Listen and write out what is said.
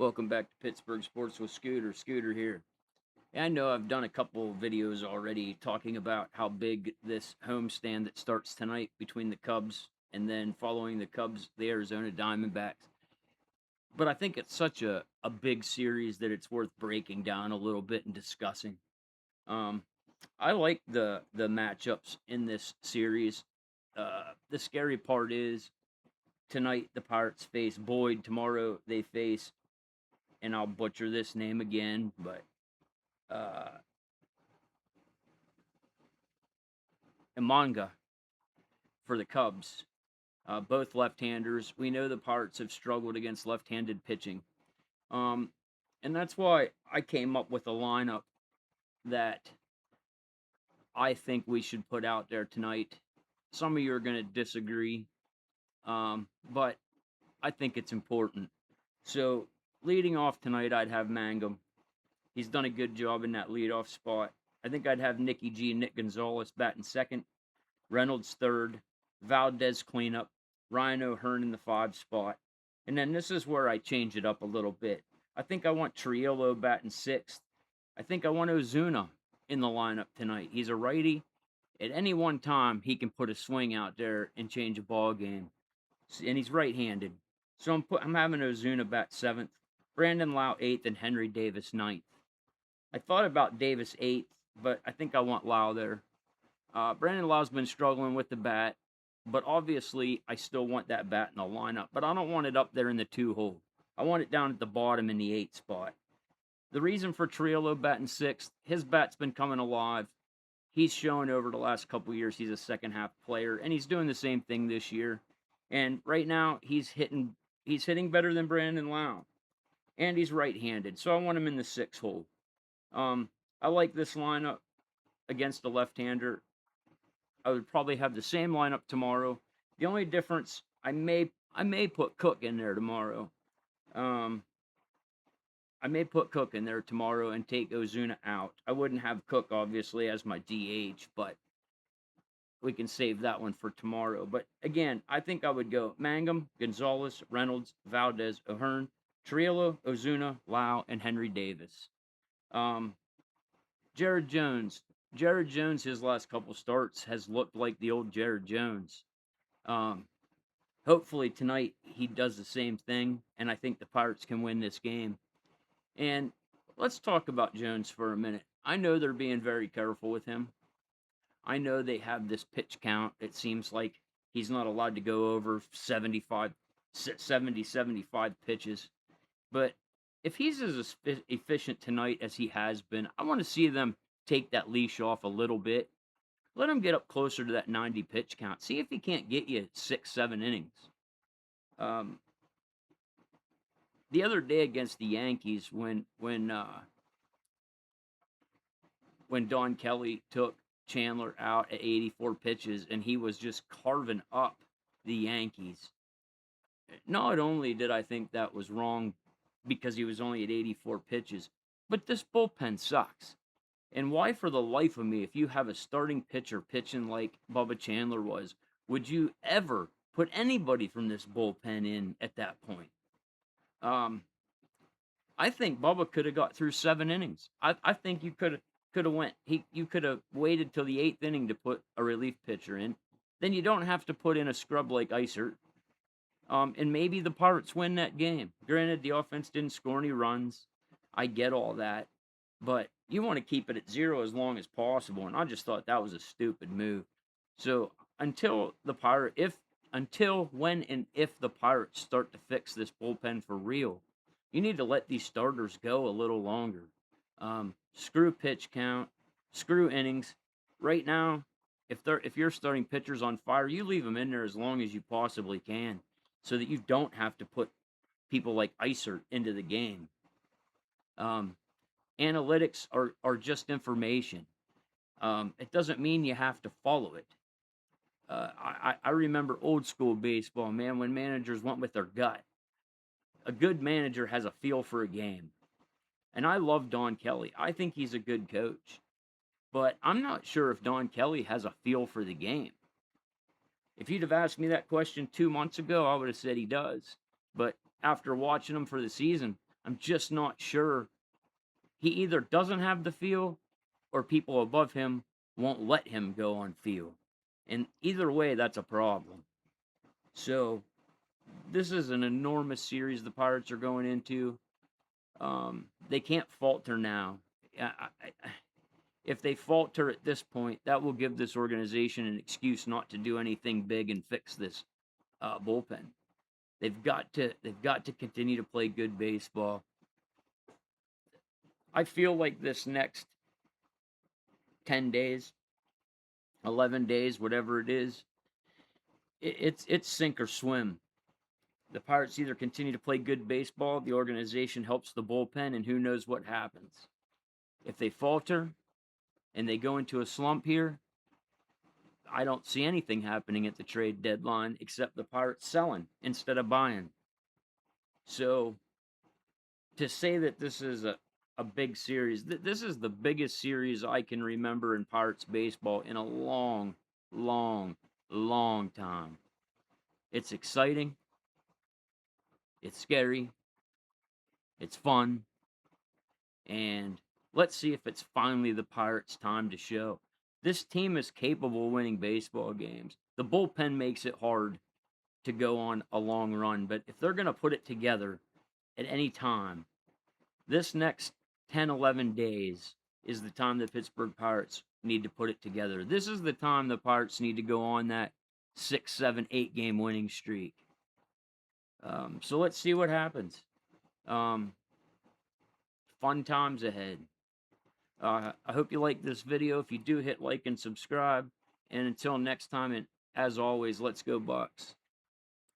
Welcome back to Pittsburgh Sports with Scooter. Scooter here. I know I've done a couple videos already talking about how big this homestand that starts tonight between the Cubs and then following the Cubs, the Arizona Diamondbacks. But I think it's such a big series that it's worth breaking down a little bit and discussing. Um, I like the matchups in this series. The scary part is tonight the Pirates face Boyd. Tomorrow they face, and I'll butcher this name again, but uh, Imanga for the Cubs. Both left-handers. We know the Pirates have struggled against left-handed pitching, um, and that's why I came up with a lineup that I think we should put out there tonight. Some of you are going to disagree, but I think it's important. So, leading off tonight, I'd have Mangum. He's done a good job in that leadoff spot. I think I'd have Nicky G and Nick Gonzalez batting second, Reynolds third, Valdez cleanup, Ryan O'Hearn in the 5 spot. And then this is where I change it up a little bit. I think I want Triolo batting sixth. I think I want Ozuna in the lineup tonight. He's a righty. At any one time, he can put a swing out there and change a ball game. And he's right-handed. So I'm having Ozuna bat seventh, Brandon Lau eighth, and Henry Davis ninth. I thought about Davis eighth, but I think I want Lau there. Brandon Lau's been struggling with the bat, but obviously I still want that bat in the lineup. But I don't want it up there in the 2 hole. I want it down at the bottom in the 8 spot. The reason for Triolo batting sixth, his bat's been coming alive. He's shown over the last couple years he's a second half player, and he's doing the same thing this year. And right now he's hitting better than Brandon Lau, and he's right-handed, so I want him in the 6 hole. I like this lineup against a left-hander. I would probably have the same lineup tomorrow. The only difference, I may put Cook in there tomorrow. I may put Cook in there tomorrow and take Ozuna out. I wouldn't have Cook obviously as my DH, but we can save that one for tomorrow. But again, I think I would go Mangum, Gonzalez, Reynolds, Valdez, O'Hearn, Triolo, Ozuna, Lau, and Henry Davis. Jared Jones. Jared Jones, his last couple starts, has looked like the old Jared Jones. Hopefully tonight he does the same thing, and I think the Pirates can win this game. And let's talk about Jones for a minute. I know they're being very careful with him. I know they have this pitch count. It seems like he's not allowed to go over 70, 75 pitches. But if he's as efficient tonight as he has been, I want to see them take that leash off a little bit. Let him get up closer to that 90 pitch count. See if he can't get you 6, 7 innings. The other day against the Yankees, when Don Kelly took Chandler out at 84 pitches and he was just carving up the Yankees. Not only did I think that was wrong because he was only at 84 pitches, but this bullpen sucks. And why, for the life of me, if you have a starting pitcher pitching like Bubba Chandler was, would you ever put anybody from this bullpen in at that point? I think Bubba could have got through 7 innings. I think you could have went. You could have waited till the 8th inning to put a relief pitcher in. Then you don't have to put in a scrub like Isert. And maybe the Pirates win that game. Granted, the offense didn't score any runs. I get all that. But you want to keep it at 0 as long as possible. And I just thought that was a stupid move. So until when and if the Pirates start to fix this bullpen for real, you need to let these starters go a little longer. Screw pitch count, screw innings. Right now, if your starting pitcher's on fire, you leave them in there as long as you possibly can, so that you don't have to put people like Isert into the game. Analytics are just information. It doesn't mean you have to follow it. I remember old school baseball, man, when managers went with their gut. A good manager has a feel for a game. And I love Don Kelly. I think he's a good coach. But I'm not sure if Don Kelly has a feel for the game. If you'd have asked me that question 2 months ago, I would have said he does. But after watching him for the season, I'm just not sure. He either doesn't have the feel or people above him won't let him go on feel. And either way, that's a problem. So, this is an enormous series the Pirates are going into. They can't falter now. If they falter at this point, that will give this organization an excuse not to do anything big and fix this bullpen. They've got to continue to play good baseball. I feel like this next 10 days, 11 days, whatever it is, it's sink or swim. The Pirates either continue to play good baseball, the organization helps the bullpen, and who knows what happens. If they falter and they go into a slump here, I don't see anything happening at the trade deadline except the Pirates selling instead of buying. So to say that this is a big series, this is the biggest series I can remember in Pirates baseball in a long, long, long time. It's exciting. It's scary. It's fun. And let's see if it's finally the Pirates' time to show. This team is capable of winning baseball games. The bullpen makes it hard to go on a long run, but if they're going to put it together at any time, this next 10, 11 days is the time the Pittsburgh Pirates need to put it together. This is the time the Pirates need to go on that 6, 7, 8 game winning streak. So let's see what happens. Fun times ahead. I hope you like this video. If you do, hit like and subscribe. And until next time, and as always, let's go Bucks.